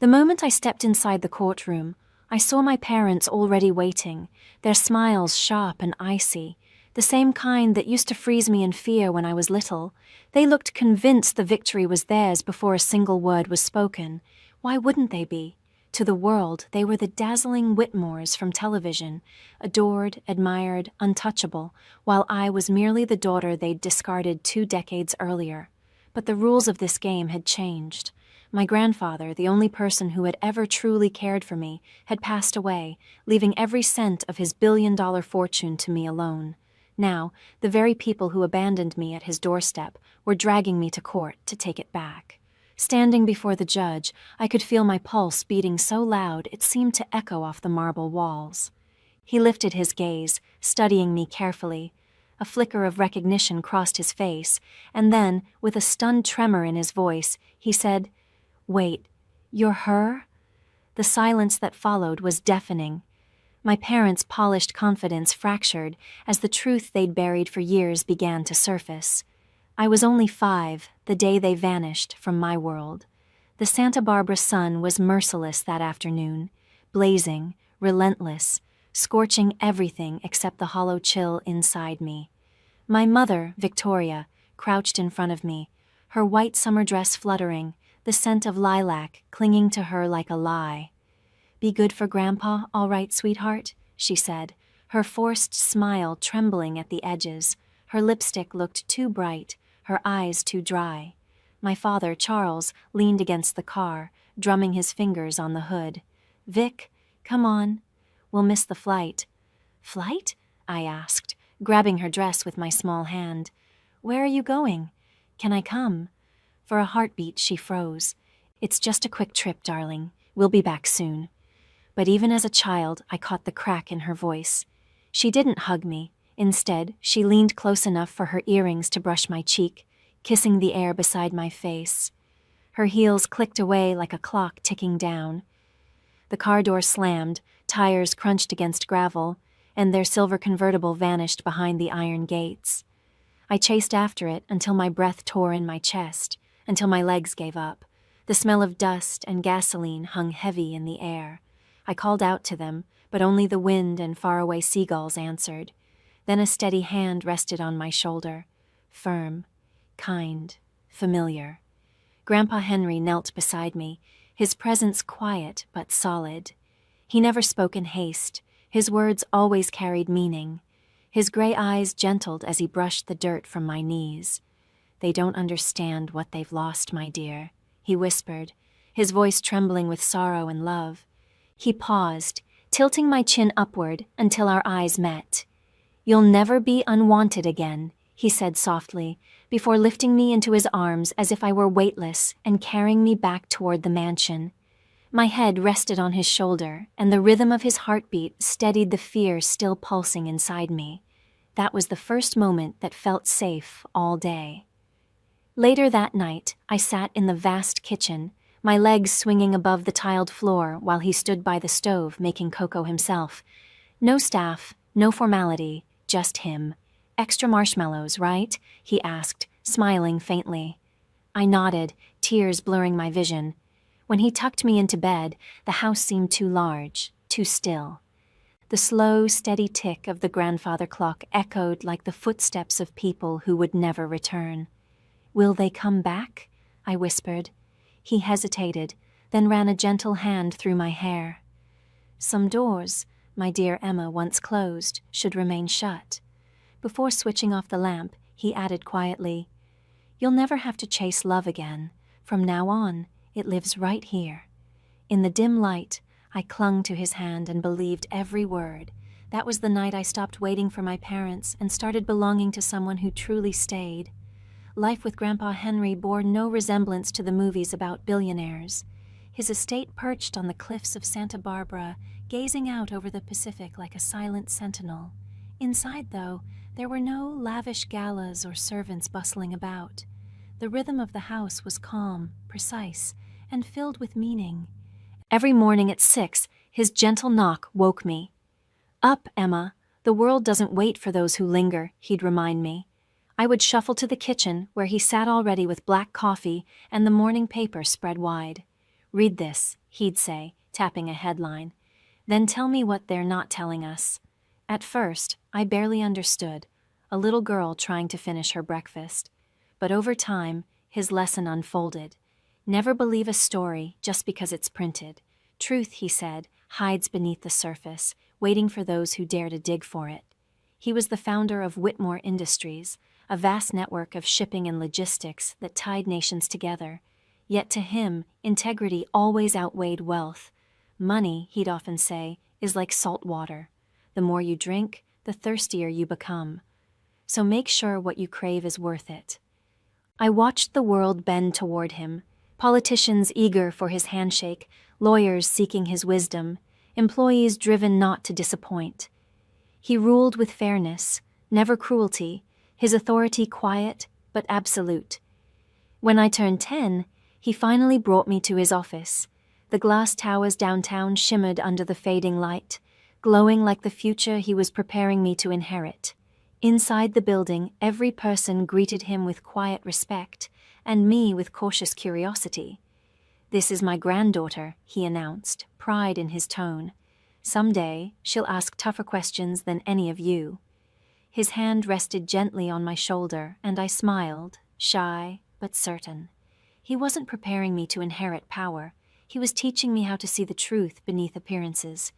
The moment I stepped inside the courtroom, I saw my parents already waiting, their smiles sharp and icy, the same kind that used to freeze me in fear when I was little. They looked convinced the victory was theirs before a single word was spoken. Why wouldn't they be? To the world, they were the dazzling Whitmores from television, adored, admired, untouchable, while I was merely the daughter they'd discarded 2 decades earlier. But the rules of this game had changed. My grandfather, the only person who had ever truly cared for me, had passed away, leaving every cent of his billion-dollar fortune to me alone. Now, the very people who abandoned me at his doorstep were dragging me to court to take it back. Standing before the judge, I could feel my pulse beating so loud it seemed to echo off the marble walls. He lifted his gaze, studying me carefully. A flicker of recognition crossed his face, and then, with a stunned tremor in his voice, he said, "Wait, you're her?" The silence that followed was deafening. My parents' polished confidence fractured as the truth they'd buried for years began to surface. I was only 5, the day they vanished from my world. The Santa Barbara sun was merciless that afternoon, blazing, relentless, scorching everything except the hollow chill inside me. My mother, Victoria, crouched in front of me, her white summer dress fluttering, the scent of lilac clinging to her like a lie. "Be good for Grandpa, all right, sweetheart?" she said, her forced smile trembling at the edges. Her lipstick looked too bright, her eyes too dry. My father, Charles, leaned against the car, drumming his fingers on the hood. "Vic, come on. We'll miss the flight." "Flight?" I asked, grabbing her dress with my small hand. "Where are you going? Can I come?" For a heartbeat, she froze. "It's just a quick trip, darling. We'll be back soon." But even as a child, I caught the crack in her voice. She didn't hug me. Instead, she leaned close enough for her earrings to brush my cheek, kissing the air beside my face. Her heels clicked away like a clock ticking down. The car door slammed, tires crunched against gravel, and their silver convertible vanished behind the iron gates. I chased after it until my breath tore in my chest, until my legs gave up. The smell of dust and gasoline hung heavy in the air. I called out to them, but only the wind and faraway seagulls answered. Then a steady hand rested on my shoulder, firm, kind, familiar. Grandpa Henry knelt beside me, his presence quiet but solid. He never spoke in haste, his words always carried meaning. His gray eyes gentled as he brushed the dirt from my knees. "They don't understand what they've lost, my dear," he whispered, his voice trembling with sorrow and love. He paused, tilting my chin upward until our eyes met. "You'll never be unwanted again," he said softly, before lifting me into his arms as if I were weightless and carrying me back toward the mansion. My head rested on his shoulder, and the rhythm of his heartbeat steadied the fear still pulsing inside me. That was the first moment that felt safe all day. Later that night, I sat in the vast kitchen, my legs swinging above the tiled floor while he stood by the stove making cocoa himself. No staff, no formality, just him. "Extra marshmallows, right?" he asked, smiling faintly. I nodded, tears blurring my vision. When he tucked me into bed, the house seemed too large, too still. The slow, steady tick of the grandfather clock echoed like the footsteps of people who would never return. "Will they come back?" I whispered. He hesitated, then ran a gentle hand through my hair. "Some doors, my dear Emma once closed, should remain shut." Before switching off the lamp, he added quietly, "You'll never have to chase love again. From now on, it lives right here." In the dim light, I clung to his hand and believed every word. That was the night I stopped waiting for my parents and started belonging to someone who truly stayed. Life with Grandpa Henry bore no resemblance to the movies about billionaires. His estate perched on the cliffs of Santa Barbara, gazing out over the Pacific like a silent sentinel. Inside, though, there were no lavish galas or servants bustling about. The rhythm of the house was calm, precise, and filled with meaning. Every morning at 6, his gentle knock woke me. "Up, Emma. The world doesn't wait for those who linger," he'd remind me. I would shuffle to the kitchen, where he sat already with black coffee and the morning paper spread wide. "Read this," he'd say, tapping a headline. "Then tell me what they're not telling us." At first, I barely understood, a little girl trying to finish her breakfast. But over time, his lesson unfolded. Never believe a story just because it's printed. Truth, he said, hides beneath the surface, waiting for those who dare to dig for it. He was the founder of Whitmore Industries, a vast network of shipping and logistics that tied nations together. Yet to him, integrity always outweighed wealth. Money, he'd often say, is like salt water. The more you drink, the thirstier you become. So make sure what you crave is worth it. I watched the world bend toward him, politicians eager for his handshake, lawyers seeking his wisdom, employees driven not to disappoint. He ruled with fairness, never cruelty, his authority quiet but absolute. When I turned 10, he finally brought me to his office. The glass towers downtown shimmered under the fading light, glowing like the future he was preparing me to inherit. Inside the building, every person greeted him with quiet respect, and me with cautious curiosity. "This is my granddaughter," he announced, pride in his tone. "Someday, she'll ask tougher questions than any of you." His hand rested gently on my shoulder, and I smiled, shy but certain. He wasn't preparing me to inherit power. He was teaching me how to see the truth beneath appearances.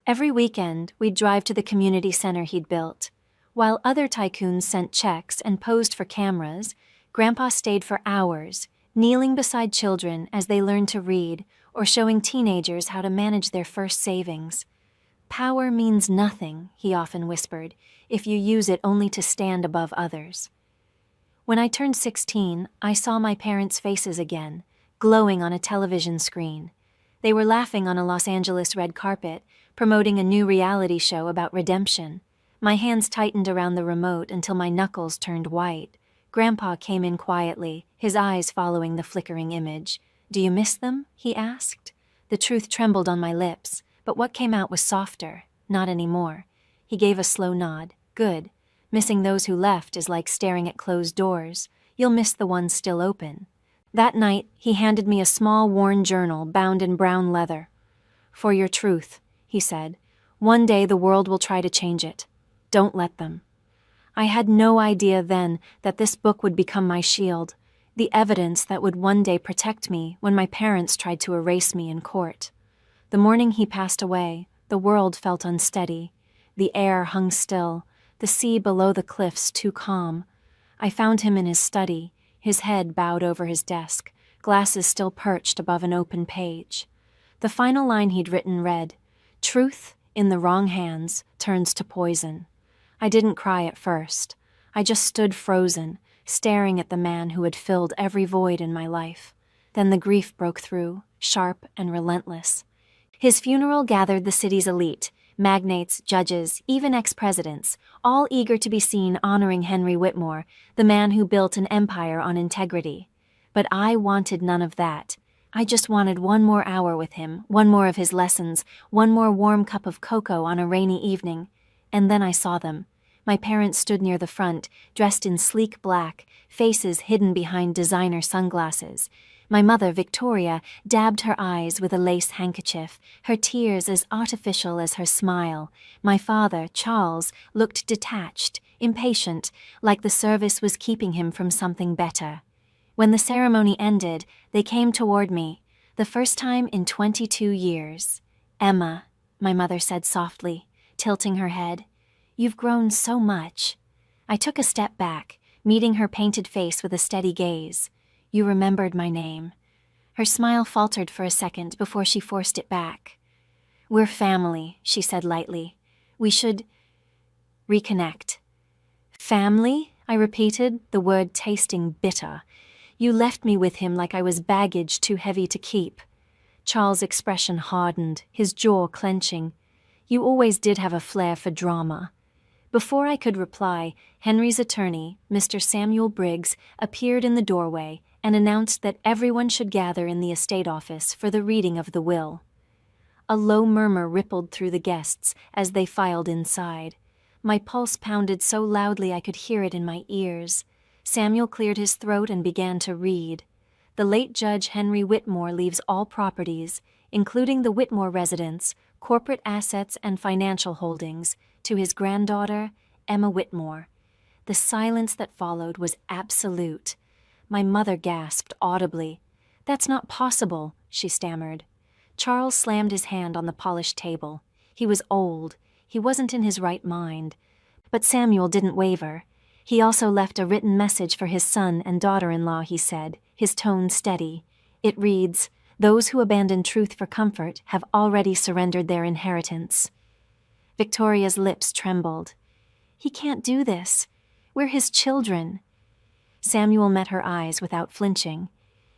Every weekend, we'd drive to the community center he'd built. While other tycoons sent checks and posed for cameras, Grandpa stayed for hours, kneeling beside children as they learned to read or showing teenagers how to manage their first savings. "Power means nothing," he often whispered, "if you use it only to stand above others." When I turned 16, I saw my parents' faces again, glowing on a television screen. They were laughing on a Los Angeles red carpet, promoting a new reality show about redemption. My hands tightened around the remote until my knuckles turned white. Grandpa came in quietly, his eyes following the flickering image. "Do you miss them?" he asked. The truth trembled on my lips, but what came out was softer. "Not anymore." He gave a slow nod. "Good. Missing those who left is like staring at closed doors. You'll miss the ones still open." That night, he handed me a small, worn journal bound in brown leather. "For your truth," he said. "One day the world will try to change it. Don't let them." I had no idea then that this book would become my shield, the evidence that would one day protect me when my parents tried to erase me in court. The morning he passed away, the world felt unsteady. The air hung still, the sea below the cliffs too calm. I found him in his study, his head bowed over his desk, glasses still perched above an open page. The final line he'd written read, "Truth, in the wrong hands, turns to poison." I didn't cry at first. I just stood frozen, staring at the man who had filled every void in my life. Then the grief broke through, sharp and relentless. His funeral gathered the city's elite, magnates, judges, even ex-presidents, all eager to be seen honoring Henry Whitmore, the man who built an empire on integrity. But I wanted none of that. I just wanted one more hour with him, one more of his lessons, one more warm cup of cocoa on a rainy evening. And then I saw them. My parents stood near the front, dressed in sleek black, faces hidden behind designer sunglasses. My mother, Victoria, dabbed her eyes with a lace handkerchief, her tears as artificial as her smile. My father, Charles, looked detached, impatient, like the service was keeping him from something better. When the ceremony ended, they came toward me, the first time in 22 years. "Emma," my mother said softly, tilting her head, "you've grown so much." I took a step back, meeting her painted face with a steady gaze. "You remembered my name." Her smile faltered for a second before she forced it back. "We're family," she said lightly. "We should reconnect." "Family?" I repeated, the word tasting bitter. "You left me with him like I was baggage too heavy to keep." Charles' expression hardened, his jaw clenching. "You always did have a flair for drama." Before I could reply, Henry's attorney, Mr. Samuel Briggs, appeared in the doorway and announced that everyone should gather in the estate office for the reading of the will. A low murmur rippled through the guests as they filed inside. My pulse pounded so loudly I could hear it in my ears. Samuel cleared his throat and began to read. The late Judge Henry Whitmore leaves all properties, including the Whitmore residence, corporate assets and financial holdings, to his granddaughter, Emma Whitmore. The silence that followed was absolute. My mother gasped audibly. "That's not possible," she stammered. Charles slammed his hand on the polished table. He was old. He wasn't in his right mind. But Samuel didn't waver. He also left a written message for his son and daughter-in-law, he said, his tone steady. It reads, "Those who abandon truth for comfort have already surrendered their inheritance." Victoria's lips trembled. "He can't do this. We're his children." Samuel met her eyes without flinching.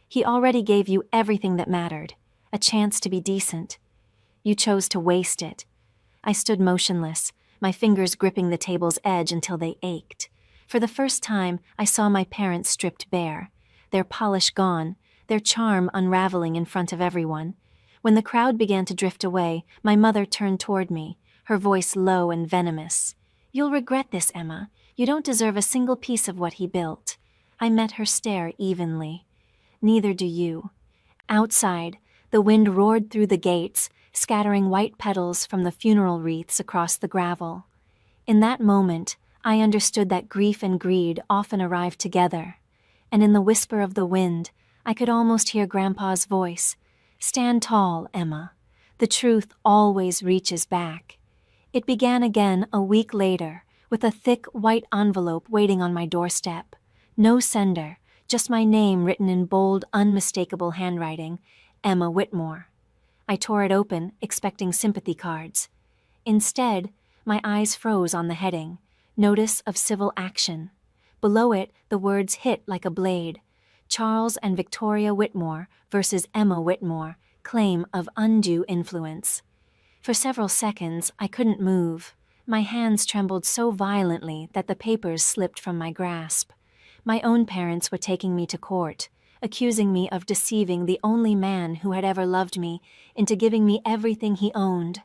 "He already gave you everything that mattered, a chance to be decent. You chose to waste it." I stood motionless, my fingers gripping the table's edge until they ached. For the first time, I saw my parents stripped bare, their polish gone, their charm unraveling in front of everyone. When the crowd began to drift away, my mother turned toward me, her voice low and venomous. "You'll regret this, Emma. You don't deserve a single piece of what he built." I met her stare evenly. "Neither do you." Outside, the wind roared through the gates, scattering white petals from the funeral wreaths across the gravel. In that moment, I understood that grief and greed often arrive together, and in the whisper of the wind, I could almost hear Grandpa's voice. "Stand tall, Emma. The truth always reaches back." It began again a week later, with a thick white envelope waiting on my doorstep. No sender, just my name written in bold, unmistakable handwriting, Emma Whitmore. I tore it open, expecting sympathy cards. Instead, my eyes froze on the heading, Notice of Civil Action. Below it, the words hit like a blade. Charles and Victoria Whitmore versus Emma Whitmore, claim of undue influence. For several seconds, I couldn't move. My hands trembled so violently that the papers slipped from my grasp. My own parents were taking me to court, accusing me of deceiving the only man who had ever loved me into giving me everything he owned.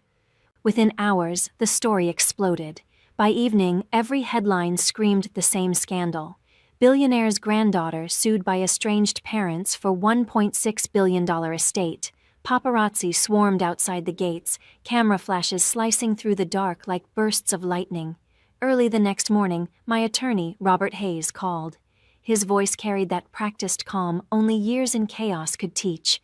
Within hours, the story exploded. By evening, every headline screamed the same scandal. Billionaire's granddaughter sued by estranged parents for $1.6 billion estate. Paparazzi swarmed outside the gates, camera flashes slicing through the dark like bursts of lightning. Early the next morning, my attorney, Robert Hayes, called. His voice carried that practiced calm only years in chaos could teach.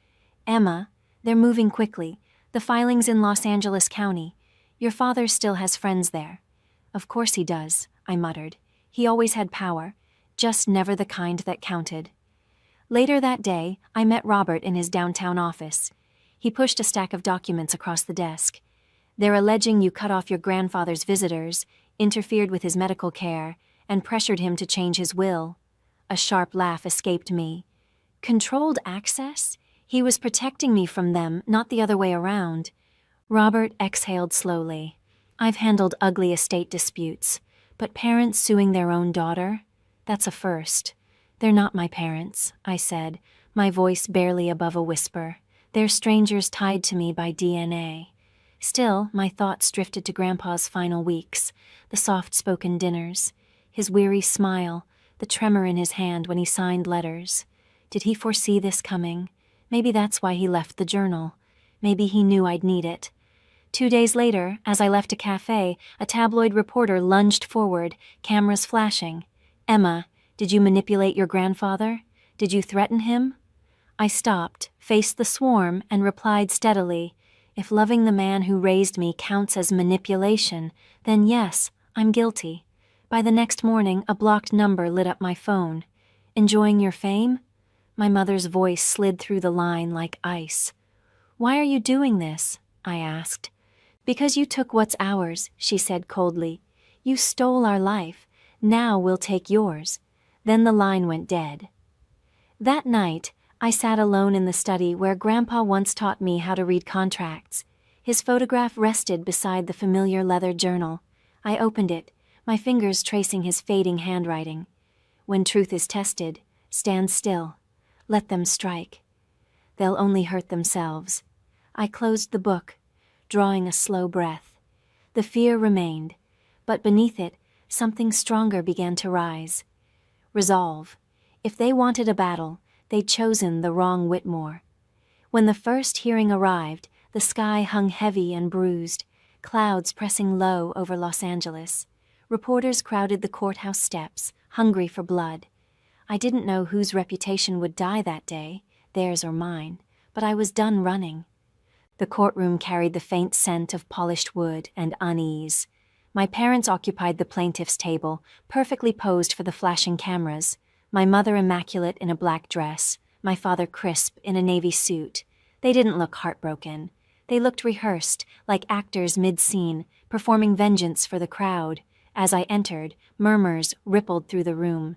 "Emma, they're moving quickly. The filing's in Los Angeles County. Your father still has friends there." "Of course he does," I muttered. "He always had power, just never the kind that counted." Later that day, I met Robert in his downtown office. He pushed a stack of documents across the desk. "They're alleging you cut off your grandfather's visitors, interfered with his medical care, and pressured him to change his will." A sharp laugh escaped me. Controlled access? He was protecting me from them, not the other way around. Robert exhaled slowly. "I've handled ugly estate disputes, but parents suing their own daughter? That's a first." "They're not my parents," I said, my voice barely above a whisper. "They're strangers tied to me by DNA." Still, my thoughts drifted to Grandpa's final weeks, the soft-spoken dinners, his weary smile, the tremor in his hand when he signed letters. Did he foresee this coming? Maybe that's why he left the journal. Maybe he knew I'd need it. 2 days later, as I left a cafe, a tabloid reporter lunged forward, cameras flashing. "Emma, did you manipulate your grandfather? Did you threaten him?" I stopped, faced the swarm, and replied steadily, "If loving the man who raised me counts as manipulation, then yes, I'm guilty." By the next morning, a blocked number lit up my phone. "Enjoying your fame?" My mother's voice slid through the line like ice. "Why are you doing this?" I asked. "Because you took what's ours," she said coldly. "You stole our life. Now we'll take yours." Then the line went dead. That night, I sat alone in the study where Grandpa once taught me how to read contracts. His photograph rested beside the familiar leather journal. I opened it, my fingers tracing his fading handwriting. "When truth is tested, stand still. Let them strike. They'll only hurt themselves." I closed the book, drawing a slow breath. The fear remained, but beneath it, something stronger began to rise. Resolve. If they wanted a battle, they'd chosen the wrong Whitmore. When the first hearing arrived, the sky hung heavy and bruised, clouds pressing low over Los Angeles. Reporters crowded the courthouse steps, hungry for blood. I didn't know whose reputation would die that day, theirs or mine, but I was done running. The courtroom carried the faint scent of polished wood and unease. My parents occupied the plaintiff's table, perfectly posed for the flashing cameras, my mother immaculate in a black dress, my father crisp in a navy suit. They didn't look heartbroken. They looked rehearsed, like actors mid-scene, performing vengeance for the crowd. As I entered, murmurs rippled through the room.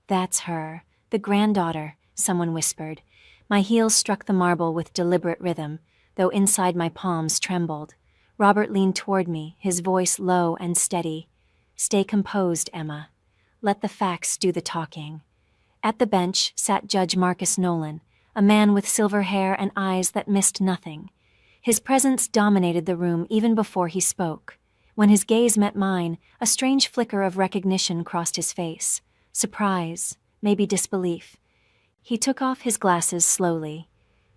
"That's her, the granddaughter," someone whispered. My heels struck the marble with deliberate rhythm, though inside my palms trembled. Robert leaned toward me, his voice low and steady. "Stay composed, Emma. Let the facts do the talking." At the bench sat Judge Marcus Nolan, a man with silver hair and eyes that missed nothing. His presence dominated the room even before he spoke. When his gaze met mine, a strange flicker of recognition crossed his face. Surprise, maybe disbelief. He took off his glasses slowly.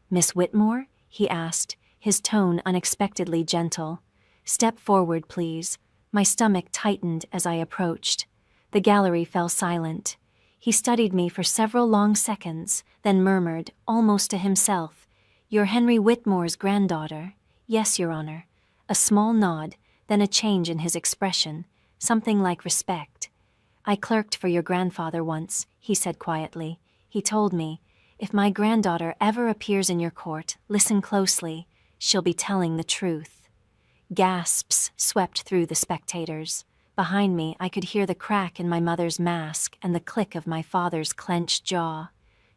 "Miss Whitmore?" he asked, his tone unexpectedly gentle. "Step forward, please." My stomach tightened as I approached. The gallery fell silent. He studied me for several long seconds, then murmured, almost to himself, "You're Henry Whitmore's granddaughter." "Yes, Your Honor." A small nod, then a change in his expression, something like respect. "I clerked for your grandfather once," he said quietly. "He told me, if my granddaughter ever appears in your court, listen closely. She'll be telling the truth." Gasps swept through the spectators. Behind me, I could hear the crack in my mother's mask and the click of my father's clenched jaw.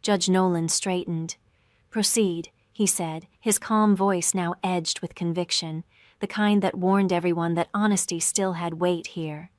Judge Nolan straightened. "Proceed," he said, his calm voice now edged with conviction, the kind that warned everyone that honesty still had weight here.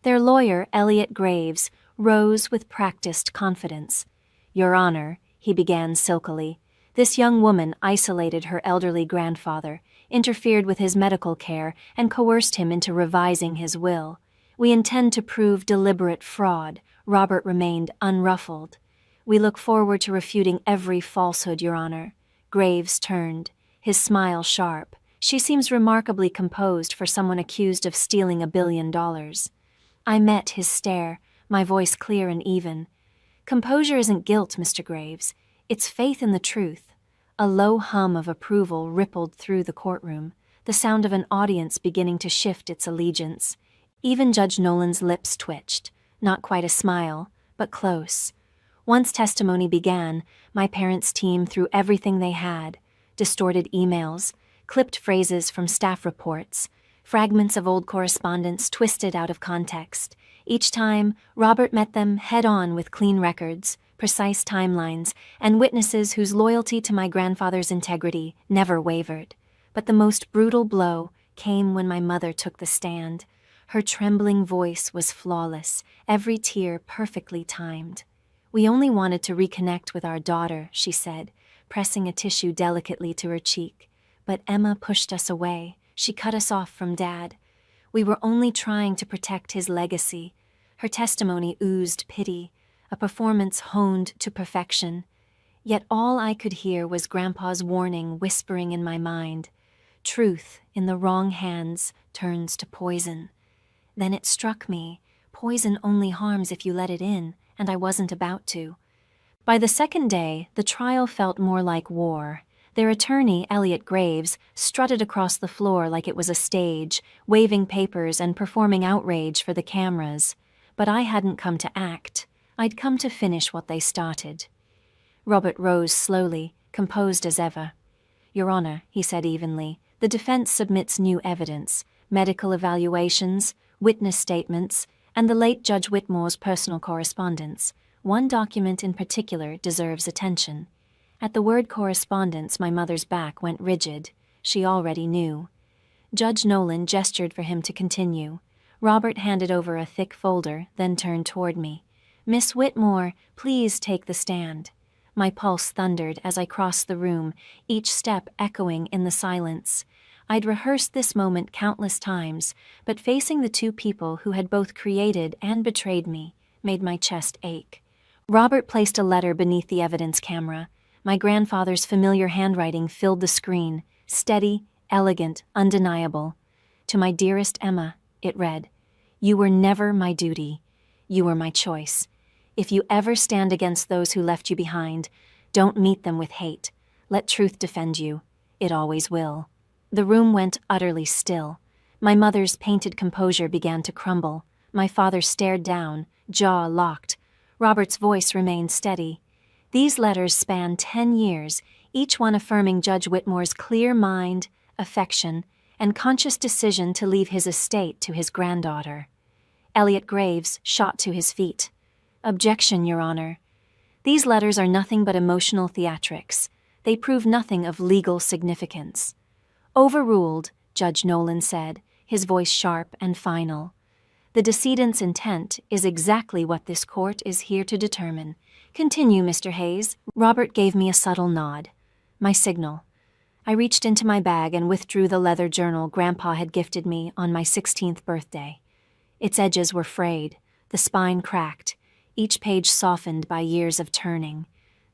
Their lawyer, Elliot Graves, rose with practiced confidence. "Your Honor," he began silkily, "this young woman isolated her elderly grandfather, interfered with his medical care, and coerced him into revising his will. We intend to prove deliberate fraud." Robert remained unruffled. "We look forward to refuting every falsehood, Your Honor." Graves turned, his smile sharp. "She seems remarkably composed for someone accused of stealing $1 billion. I met his stare, my voice clear and even. "Composure isn't guilt, Mr. Graves. It's faith in the truth." A low hum of approval rippled through the courtroom, the sound of an audience beginning to shift its allegiance. Even Judge Nolan's lips twitched, not quite a smile, but close. Once testimony began, my parents' team threw everything they had: distorted emails, clipped phrases from staff reports, fragments of old correspondence twisted out of context. Each time, Robert met them head-on with clean records, precise timelines, and witnesses whose loyalty to my grandfather's integrity never wavered. But the most brutal blow came when my mother took the stand. Her trembling voice was flawless, every tear perfectly timed. "We only wanted to reconnect with our daughter," she said, pressing a tissue delicately to her cheek. "But Emma pushed us away. She cut us off from Dad. We were only trying to protect his legacy." Her testimony oozed pity, a performance honed to perfection. Yet all I could hear was Grandpa's warning whispering in my mind. Truth in the wrong hands turns to poison. Then it struck me. Poison only harms if you let it in, and I wasn't about to. By the second day, the trial felt more like war. Their attorney, Elliot Graves, strutted across the floor like it was a stage, waving papers and performing outrage for the cameras. But I hadn't come to act. I'd come to finish what they started. Robert rose slowly, composed as ever. "Your Honor," he said evenly, "the defense submits new evidence, medical evaluations, witness statements, and the late Judge Whitmore's personal correspondence. One document in particular deserves attention." At the word correspondence, my mother's back went rigid. She already knew. Judge Nolan gestured for him to continue. Robert handed over a thick folder, then turned toward me. "Miss Whitmore, please take the stand." My pulse thundered as I crossed the room, each step echoing in the silence. I'd rehearsed this moment countless times, but facing the two people who had both created and betrayed me made my chest ache. Robert placed a letter beneath the evidence camera. My grandfather's familiar handwriting filled the screen, steady, elegant, undeniable. To my dearest Emma, it read, "You were never my duty. You were my choice. If you ever stand against those who left you behind, don't meet them with hate. Let truth defend you. It always will." The room went utterly still. My mother's painted composure began to crumble. My father stared down, jaw locked. Robert's voice remained steady. These letters spanned 10 years, each one affirming Judge Whitmore's clear mind, affection, and conscious decision to leave his estate to his granddaughter. Elliot Graves shot to his feet. "Objection, Your Honor. These letters are nothing but emotional theatrics. They prove nothing of legal significance." "Overruled," Judge Nolan said, his voice sharp and final. "The decedent's intent is exactly what this court is here to determine. Continue, Mr. Hayes." Robert gave me a subtle nod. My signal. I reached into my bag and withdrew the leather journal Grandpa had gifted me on my 16th birthday. Its edges were frayed, the spine cracked, each page softened by years of turning.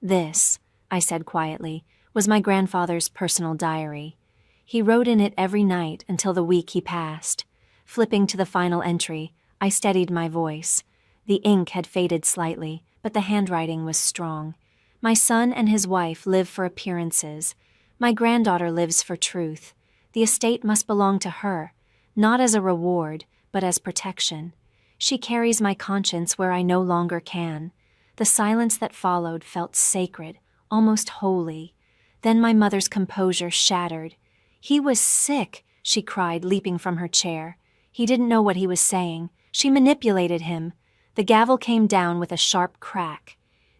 "This," I said quietly, "was my grandfather's personal diary. He wrote in it every night until the week he passed." Flipping to the final entry, I steadied my voice. The ink had faded slightly, but the handwriting was strong. "My son and his wife live for appearances. My granddaughter lives for truth. The estate must belong to her, not as a reward, but as protection. She carries my conscience where I no longer can." The silence that followed felt sacred, almost holy. Then my mother's composure shattered. "He was sick," she cried, leaping from her chair. "He didn't know what he was saying. She manipulated him." The gavel came down with a sharp crack.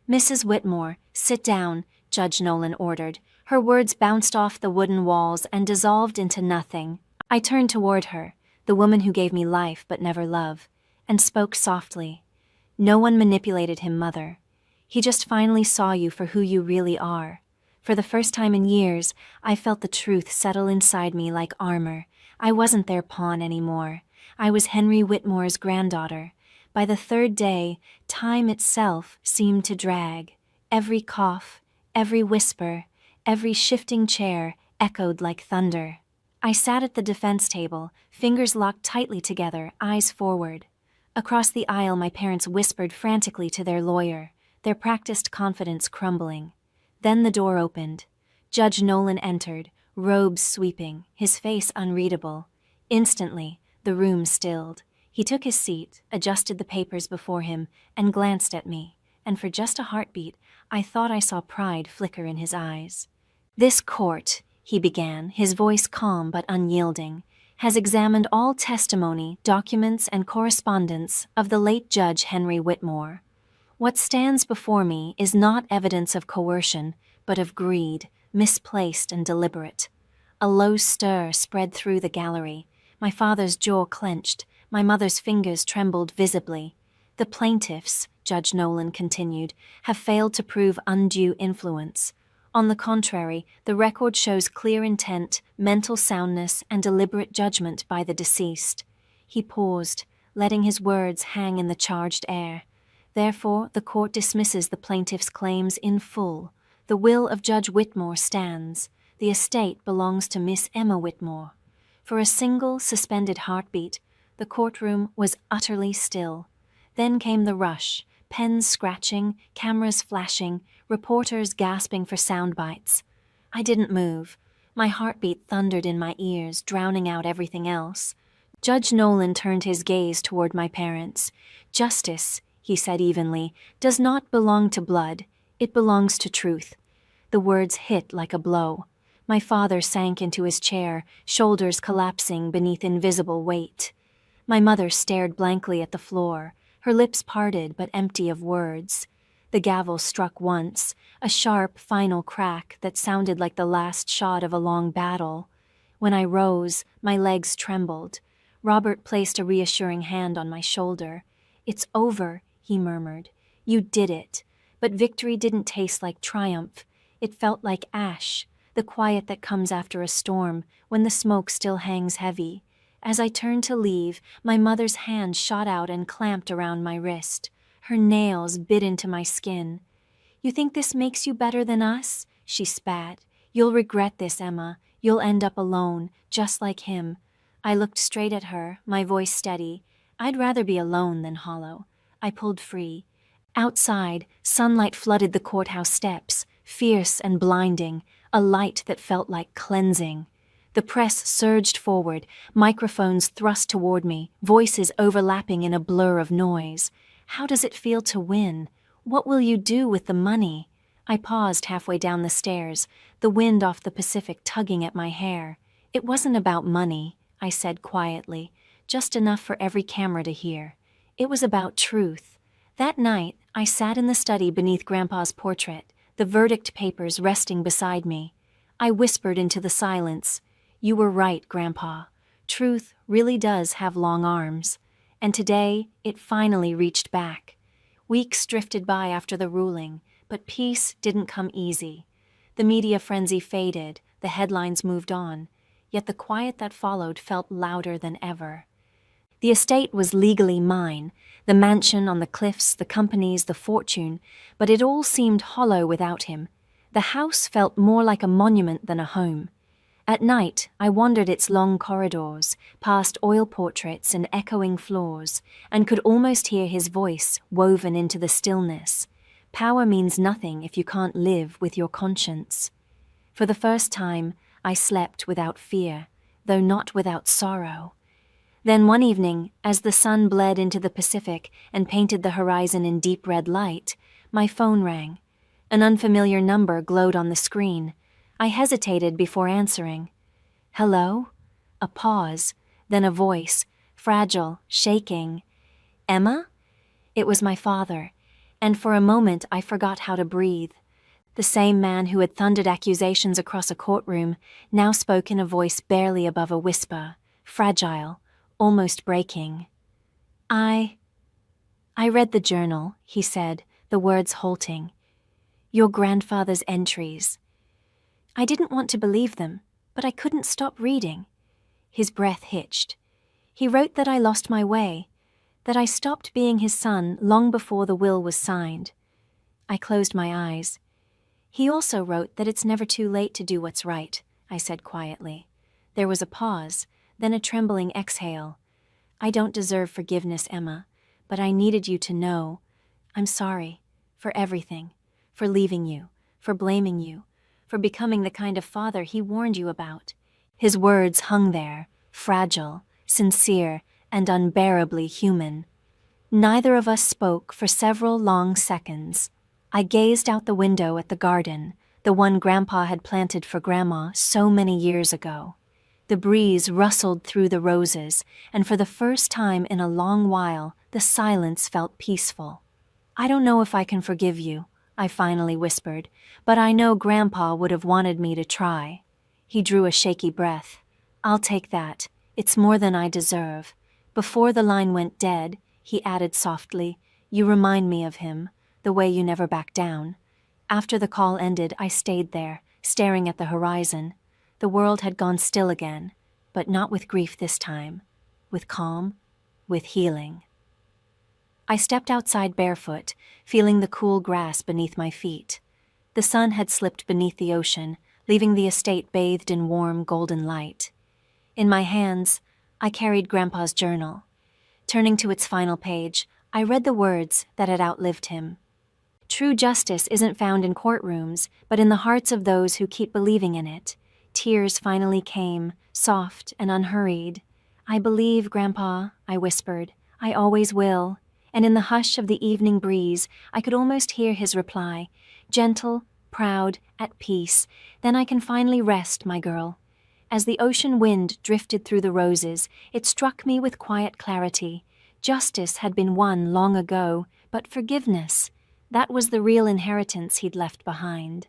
"Mrs. Whitmore, sit down," Judge Nolan ordered. Her words bounced off the wooden walls and dissolved into nothing. I turned toward her, the woman who gave me life but never love, and spoke softly. "No one manipulated him, Mother. He just finally saw you for who you really are. For the first time in years, I felt the truth settle inside me like armor. I wasn't their pawn anymore. I was Henry Whitmore's granddaughter. By the third day, time itself seemed to drag. Every cough, every whisper, every shifting chair echoed like thunder." I sat at the defense table, fingers locked tightly together, eyes forward. Across the aisle, my parents whispered frantically to their lawyer, their practiced confidence crumbling. Then the door opened. Judge Nolan entered, robes sweeping, his face unreadable. Instantly, the room stilled. He took his seat, adjusted the papers before him, and glanced at me, and for just a heartbeat, I thought I saw pride flicker in his eyes. "This court," he began, his voice calm but unyielding, "has examined all testimony, documents, and correspondence of the late Judge Henry Whitmore. What stands before me is not evidence of coercion, but of greed, misplaced and deliberate." A low stir spread through the gallery. My father's jaw clenched, my mother's fingers trembled visibly. "The plaintiffs," Judge Nolan continued, "have failed to prove undue influence. On the contrary, the record shows clear intent, mental soundness, and deliberate judgment by the deceased." He paused, letting his words hang in the charged air. "Therefore, the court dismisses the plaintiff's claims in full. The will of Judge Whitmore stands. The estate belongs to Miss Emma Whitmore." For a single, suspended heartbeat, the courtroom was utterly still. Then came the rush, pens scratching, cameras flashing, reporters gasping for sound bites. I didn't move. My heartbeat thundered in my ears, drowning out everything else. Judge Nolan turned his gaze toward my parents. "Justice," he said evenly, "does not belong to blood. It belongs to truth." The words hit like a blow. My father sank into his chair, shoulders collapsing beneath invisible weight. My mother stared blankly at the floor, her lips parted but empty of words. The gavel struck once, a sharp, final crack that sounded like the last shot of a long battle. When I rose, my legs trembled. Robert placed a reassuring hand on my shoulder. "It's over," he murmured. "You did it." But victory didn't taste like triumph. It felt like ash, the quiet that comes after a storm, when the smoke still hangs heavy. As I turned to leave, my mother's hand shot out and clamped around my wrist. Her nails bit into my skin. "You think this makes you better than us?" she spat. "You'll regret this, Emma. You'll end up alone, just like him." I looked straight at her, my voice steady. "I'd rather be alone than hollow." I pulled free. Outside, sunlight flooded the courthouse steps, fierce and blinding, a light that felt like cleansing. The press surged forward, microphones thrust toward me, voices overlapping in a blur of noise. "How does it feel to win? What will you do with the money?" I paused halfway down the stairs, the wind off the Pacific tugging at my hair. "It wasn't about money," I said quietly, just enough for every camera to hear. "It was about truth." That night, I sat in the study beneath Grandpa's portrait, the verdict papers resting beside me. I whispered into the silence, "You were right, Grandpa. Truth really does have long arms." And today, it finally reached back. Weeks drifted by after the ruling, but peace didn't come easy. The media frenzy faded, the headlines moved on, yet the quiet that followed felt louder than ever. The estate was legally mine, the mansion on the cliffs, the companies, the fortune, but it all seemed hollow without him. The house felt more like a monument than a home. At night, I wandered its long corridors, past oil portraits and echoing floors, and could almost hear his voice woven into the stillness. Power means nothing if you can't live with your conscience. For the first time, I slept without fear, though not without sorrow. Then one evening, as the sun bled into the Pacific and painted the horizon in deep red light, my phone rang. An unfamiliar number glowed on the screen. I hesitated before answering. "Hello?" A pause, then a voice, fragile, shaking. "Emma?" It was my father, and for a moment I forgot how to breathe. The same man who had thundered accusations across a courtroom now spoke in a voice barely above a whisper, fragile, almost breaking. I read the journal," he said, the words halting. "Your grandfather's entries." I didn't want to believe them, but I couldn't stop reading. His breath hitched. He wrote that I lost my way, that I stopped being his son long before the will was signed. I closed my eyes. "He also wrote that it's never too late to do what's right," I said quietly. There was a pause, then a trembling exhale. "I don't deserve forgiveness, Emma, but I needed you to know. I'm sorry. For everything. For leaving you. For blaming you. For becoming the kind of father he warned you about." His words hung there, fragile, sincere, and unbearably human. Neither of us spoke for several long seconds. I gazed out the window at the garden, the one Grandpa had planted for Grandma so many years ago. The breeze rustled through the roses, and for the first time in a long while, the silence felt peaceful. "I don't know if I can forgive you," I finally whispered, "but I know Grandpa would have wanted me to try." He drew a shaky breath. "I'll take that. It's more than I deserve." Before the line went dead, he added softly, "You remind me of him, the way you never back down." After the call ended, I stayed there, staring at the horizon. The world had gone still again, but not with grief this time. With calm, with healing. I stepped outside barefoot, feeling the cool grass beneath my feet. The sun had slipped beneath the ocean, leaving the estate bathed in warm, golden light. In my hands, I carried Grandpa's journal. Turning to its final page, I read the words that had outlived him. "True justice isn't found in courtrooms, but in the hearts of those who keep believing in it." Tears finally came, soft and unhurried. "I believe, Grandpa," I whispered. "I always will." And in the hush of the evening breeze, I could almost hear his reply, gentle, proud, at peace. "Then I can finally rest, my girl." As the ocean wind drifted through the roses, it struck me with quiet clarity. Justice had been won long ago, but forgiveness, that was the real inheritance he'd left behind.